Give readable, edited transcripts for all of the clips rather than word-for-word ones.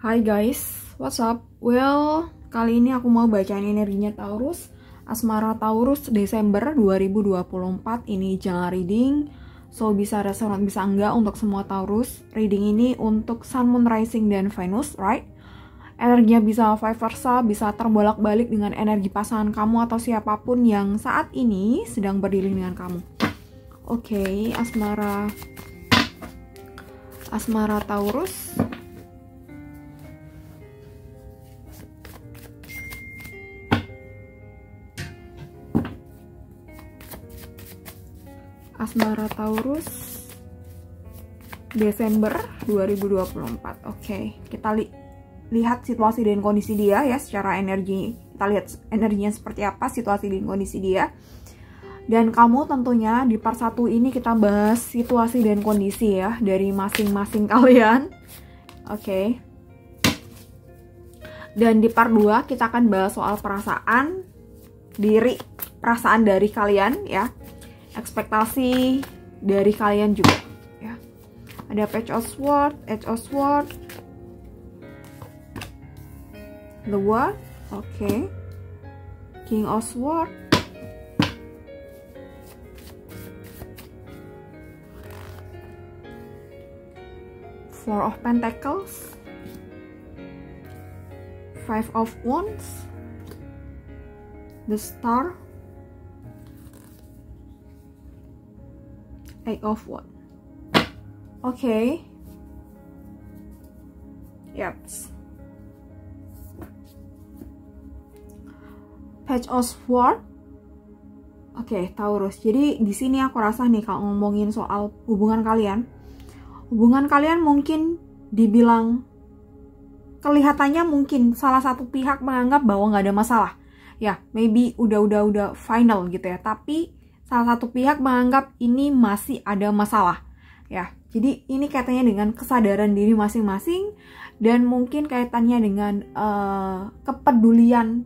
Hai guys, what's up? Well, kali ini aku mau bacain energinya Taurus. Asmara Taurus Desember 2024. Ini general reading, so bisa resonate bisa enggak untuk semua Taurus. Reading ini untuk Sun, Moon, Rising, dan Venus, right? Energinya bisa vice versa, bisa terbolak-balik dengan energi pasangan kamu atau siapapun yang saat ini sedang berdiri dengan kamu. Oke, Asmara Taurus. Asmara Taurus Desember 2024. Oke, kita lihat situasi dan kondisi dia ya, secara energi. Kita lihat energinya seperti apa, situasi dan kondisi dia. Dan kamu tentunya di part 1 ini kita bahas situasi dan kondisi ya dari masing-masing kalian. Oke. Dan di part 2 kita akan bahas soal perasaan dari kalian ya. Ekspektasi dari kalian juga ya. Ada Page of Swords, Edge of Swords, The World, oke. King of Swords, Four of Pentacles, Five of Wands, The Star, Eight of Wands. Oke. Yaps. Page of Swords. Oke, Taurus. Jadi di sini aku rasa nih kalau ngomongin soal hubungan kalian mungkin dibilang kelihatannya mungkin salah satu pihak menganggap bahwa nggak ada masalah. Ya, maybe udah final gitu ya. Tapi salah satu pihak menganggap ini masih ada masalah ya. Jadi ini kaitannya dengan kesadaran diri masing-masing dan mungkin kaitannya dengan kepedulian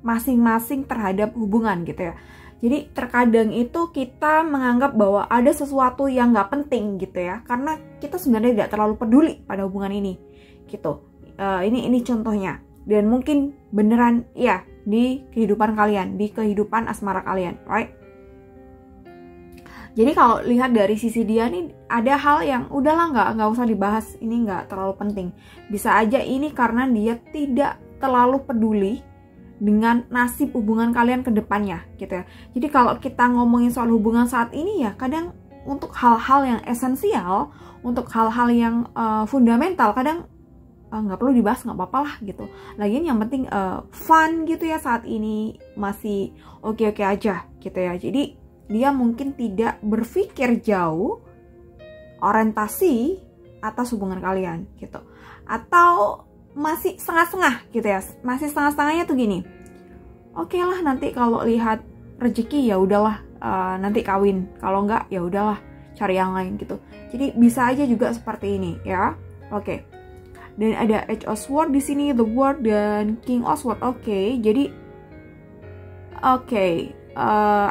masing-masing terhadap hubungan gitu ya. Jadi terkadang itu kita menganggap bahwa ada sesuatu yang nggak penting gitu ya, karena kita sebenarnya tidak terlalu peduli pada hubungan ini gitu. Ini contohnya, dan mungkin beneran ya di kehidupan kalian, di kehidupan asmara kalian, right? Jadi kalau lihat dari sisi dia nih, ada hal yang udahlah nggak usah dibahas, ini nggak terlalu penting. Bisa aja ini karena dia tidak terlalu peduli dengan nasib hubungan kalian ke depannya gitu ya. Jadi kalau kita ngomongin soal hubungan saat ini ya, kadang untuk hal-hal yang esensial, untuk hal-hal yang fundamental, kadang nggak perlu dibahas, nggak apa-apa lah gitu. Lagian yang penting fun gitu ya, saat ini masih oke-oke aja gitu ya. Jadi dia mungkin tidak berpikir jauh orientasi atas hubungan kalian gitu. Atau masih setengah-setengah gitu ya. Masih setengah-setengahnya tuh gini. Oke lah, nanti kalau lihat rezeki ya udahlah, nanti kawin. Kalau enggak ya udahlah, cari yang lain gitu. Jadi bisa aja juga seperti ini ya. Oke. Dan ada Edge of Swords di sini, The World, dan King of Swords. Oke. Jadi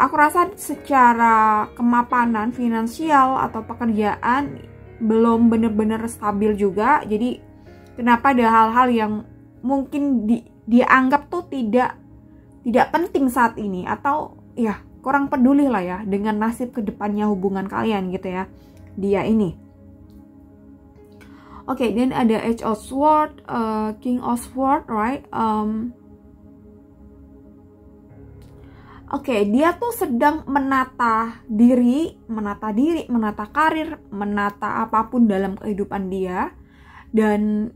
aku rasa secara kemapanan finansial atau pekerjaan belum bener-bener stabil juga. Jadi kenapa ada hal-hal yang mungkin dianggap tuh tidak penting saat ini, atau ya kurang peduli lah ya dengan nasib kedepannya hubungan kalian gitu ya, dia ini. Oke, dan ada Edge of Swords, King of Swords, right? Oke, dia tuh sedang menata diri, menata karir, menata apapun dalam kehidupan dia. Dan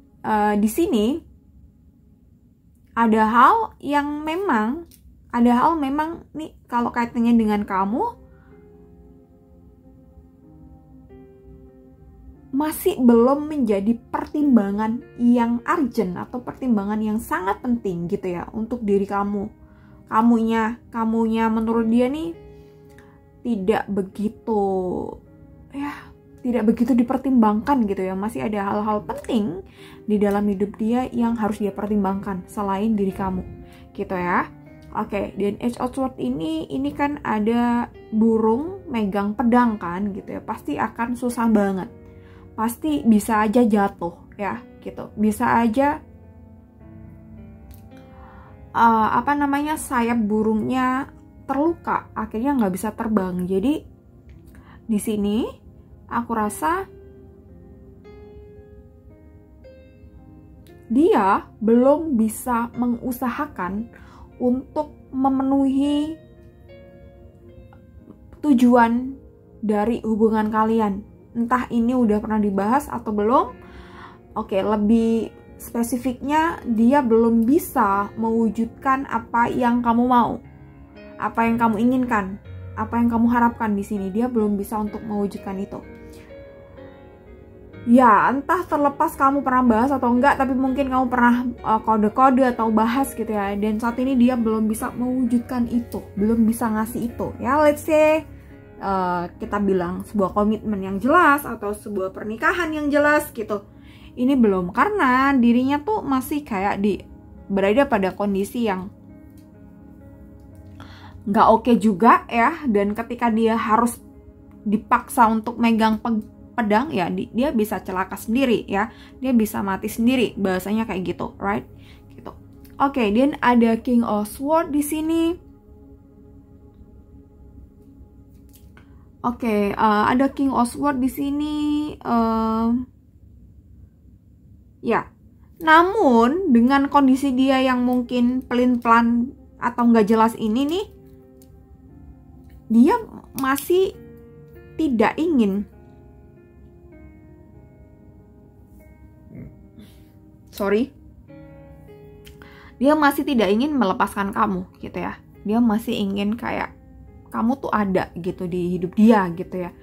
di sini ada hal memang nih, kalau kaitannya dengan kamu masih belum menjadi pertimbangan yang urgent atau pertimbangan yang sangat penting gitu ya untuk diri kamu. Kamunya menurut dia nih tidak begitu dipertimbangkan gitu ya. Masih ada hal-hal penting di dalam hidup dia yang harus dia pertimbangkan selain diri kamu gitu ya. Oke, dan Edge of Swords ini kan ada burung megang pedang kan gitu ya. Pasti akan susah banget. Pasti bisa aja jatuh ya gitu. Bisa aja sayap burungnya terluka, akhirnya nggak bisa terbang. Jadi di sini aku rasa dia belum bisa mengusahakan untuk memenuhi tujuan dari hubungan kalian. Entah ini udah pernah dibahas atau belum. Oke, lebih spesifiknya dia belum bisa mewujudkan apa yang kamu mau, apa yang kamu inginkan, apa yang kamu harapkan di sini. Dia belum bisa untuk mewujudkan itu. Ya, entah terlepas kamu pernah bahas atau enggak, tapi mungkin kamu pernah kode-kode atau bahas gitu ya. Dan saat ini dia belum bisa mewujudkan itu, belum bisa ngasih itu. Ya, let's say kita bilang sebuah komitmen yang jelas atau sebuah pernikahan yang jelas gitu. Ini belum, karena dirinya tuh masih kayak berada pada kondisi yang nggak oke juga ya. Dan ketika dia harus dipaksa untuk megang pedang ya, dia bisa celaka sendiri ya, dia bisa mati sendiri, bahasanya kayak gitu, right? Gitu. Oke, dan ada King of Swords di sini. Oke, ada King of Swords di sini. Ya, namun dengan kondisi dia yang mungkin pelin-pelan atau nggak jelas ini nih, dia masih tidak ingin. Dia masih tidak ingin melepaskan kamu gitu ya. Dia masih ingin kayak kamu tuh ada gitu di hidup dia gitu ya.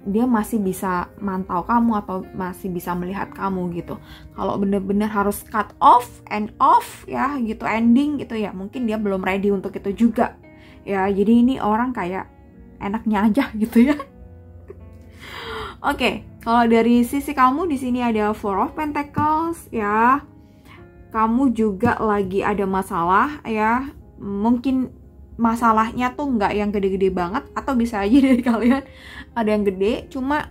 Dia masih bisa mantau kamu atau masih bisa melihat kamu gitu. Kalau bener-bener harus cut off and off ya gitu, ending gitu ya, mungkin dia belum ready untuk itu juga ya. Jadi ini orang kayak enaknya aja gitu ya. Oke, kalau dari sisi kamu di sini ada Four of Pentacles ya. Kamu juga lagi ada masalah ya. Mungkin masalahnya tuh nggak yang gede-gede banget, atau bisa aja dari kalian ada yang gede. Cuma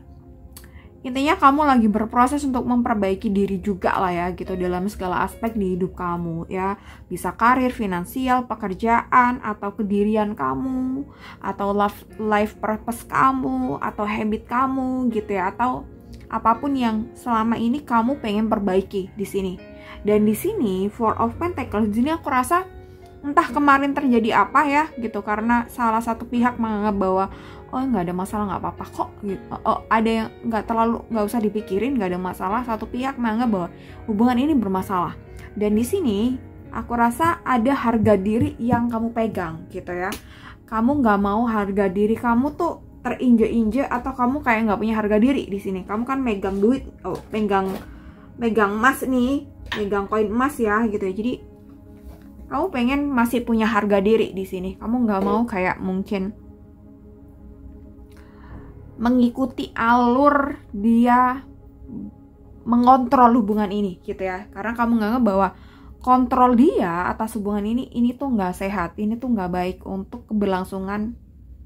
intinya kamu lagi berproses untuk memperbaiki diri juga lah ya gitu, dalam segala aspek di hidup kamu ya. Bisa karir, finansial, pekerjaan, atau kedirian kamu, atau life purpose kamu, atau habit kamu gitu ya, atau apapun yang selama ini kamu pengen perbaiki di sini. Dan di sini Four of Pentacles, di sini aku rasa entah kemarin terjadi apa ya gitu, karena salah satu pihak menganggap bahwa oh nggak ada masalah, nggak apa-apa kok gitu. Ada yang nggak usah dipikirin, nggak ada masalah. Satu pihak menganggap bahwa hubungan ini bermasalah. Dan di sini aku rasa ada harga diri yang kamu pegang gitu ya. Kamu nggak mau harga diri kamu tuh terinjek-injek, atau kamu kayak nggak punya harga diri di sini. Kamu kan megang duit, megang emas nih, megang koin emas ya gitu ya. Jadi kamu pengen masih punya harga diri di sini. Kamu nggak mau kayak mungkin mengikuti alur dia mengontrol hubungan ini gitu ya. Karena kamu nganggap bahwa kontrol dia atas hubungan ini tuh nggak sehat. Ini tuh nggak baik untuk keberlangsungan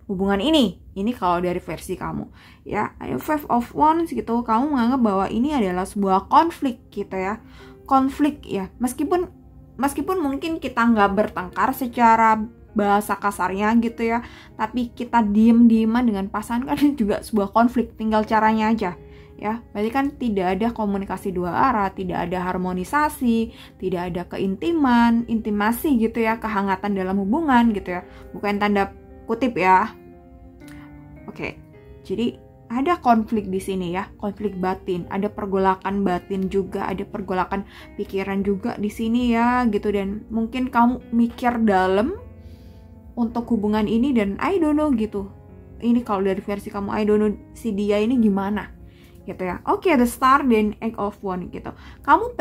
hubungan ini. Ini kalau dari versi kamu ya. Five of Wands gitu. Kamu menganggap bahwa ini adalah sebuah konflik gitu ya. Konflik ya. Meskipun mungkin kita nggak bertengkar secara bahasa kasarnya gitu ya, tapi kita diem-dieman dengan pasangan kan juga sebuah konflik, tinggal caranya aja ya. Berarti kan tidak ada komunikasi dua arah, tidak ada harmonisasi, tidak ada intimasi gitu ya, kehangatan dalam hubungan gitu ya, bukan tanda kutip ya. Oke, jadi ada konflik di sini ya, konflik batin, ada pergolakan batin juga, ada pergolakan pikiran juga di sini ya gitu. Dan mungkin kamu mikir dalam untuk hubungan ini, dan I don't know gitu. Ini kalau dari versi kamu, I don't know si dia ini gimana gitu ya. Oke, the Star dan Eight of Wands gitu. Kamu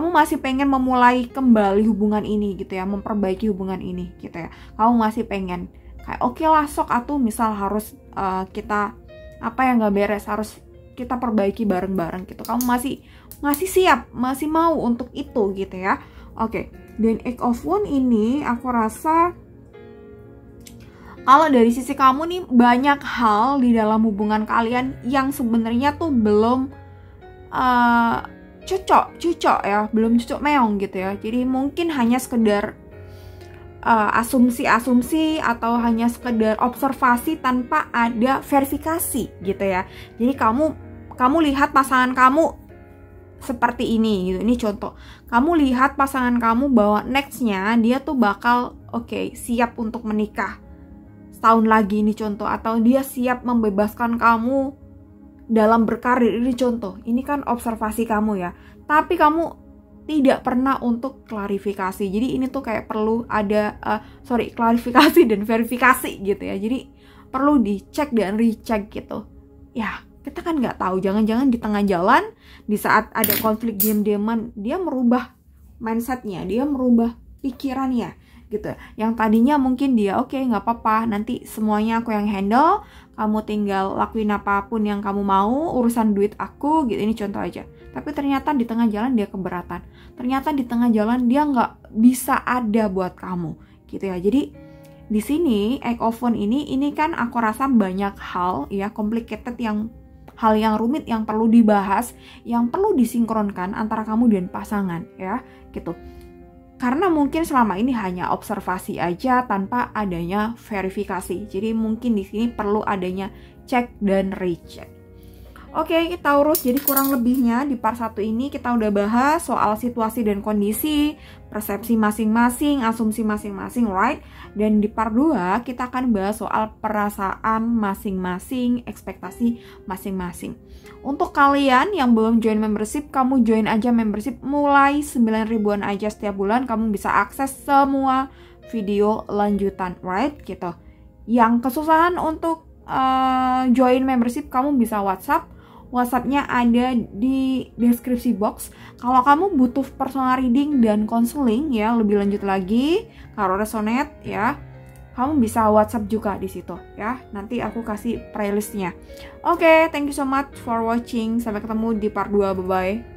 masih pengen memulai kembali hubungan ini gitu ya, memperbaiki hubungan ini gitu ya. Kamu masih pengen kayak oke lah sok atuh, misal harus kita apa yang nggak beres harus kita perbaiki bareng-bareng gitu. Kamu masih siap, masih mau untuk itu gitu ya. Oke, dan Eight of Wands ini aku rasa kalau dari sisi kamu nih, banyak hal di dalam hubungan kalian yang sebenarnya tuh belum cucok ya, belum cucok meong gitu ya. Jadi mungkin hanya sekedar asumsi-asumsi atau hanya sekedar observasi tanpa ada verifikasi gitu ya. Jadi kamu lihat pasangan kamu seperti ini gitu. Ini contoh. Kamu lihat pasangan kamu bahwa nextnya dia tuh bakal siap untuk menikah setahun lagi, ini contoh. Atau dia siap membebaskan kamu dalam berkarir, ini contoh. Ini kan observasi kamu ya. Tapi kamu tidak pernah untuk klarifikasi. Jadi ini tuh kayak perlu ada klarifikasi dan verifikasi gitu ya. Jadi perlu dicek dan recheck gitu. Ya, kita kan nggak tahu, jangan-jangan di tengah jalan, di saat ada konflik diam-diaman, dia merubah mindsetnya, dia merubah pikirannya gitu. Yang tadinya mungkin dia nggak apa-apa, nanti semuanya aku yang handle, kamu tinggal lakuin apapun yang kamu mau, urusan duit aku gitu, ini contoh aja. Tapi ternyata di tengah jalan dia keberatan, ternyata di tengah jalan dia nggak bisa ada buat kamu gitu ya. Jadi di sini egg oven ini kan aku rasa banyak hal ya, complicated, hal yang rumit yang perlu dibahas, yang perlu disinkronkan antara kamu dan pasangan ya gitu. Karena mungkin selama ini hanya observasi aja tanpa adanya verifikasi. Jadi mungkin di sini perlu adanya cek dan recheck. Oke, kita urus. Jadi kurang lebihnya di part 1 ini kita udah bahas soal situasi dan kondisi, persepsi masing-masing, asumsi masing-masing, right? Dan di part 2 kita akan bahas soal perasaan masing-masing, ekspektasi masing-masing. Untuk kalian yang belum join membership, kamu join aja membership mulai 9 ribuan aja setiap bulan. Kamu bisa akses semua video lanjutan, right? Gitu. Yang kesusahan untuk join membership, kamu bisa WhatsApp-nya ada di deskripsi box. Kalau kamu butuh personal reading dan counseling ya, lebih lanjut lagi, kalau resonate ya, kamu bisa WhatsApp juga di situ ya. Nanti aku kasih playlistnya. Oke, thank you so much for watching. Sampai ketemu di part 2. Bye bye.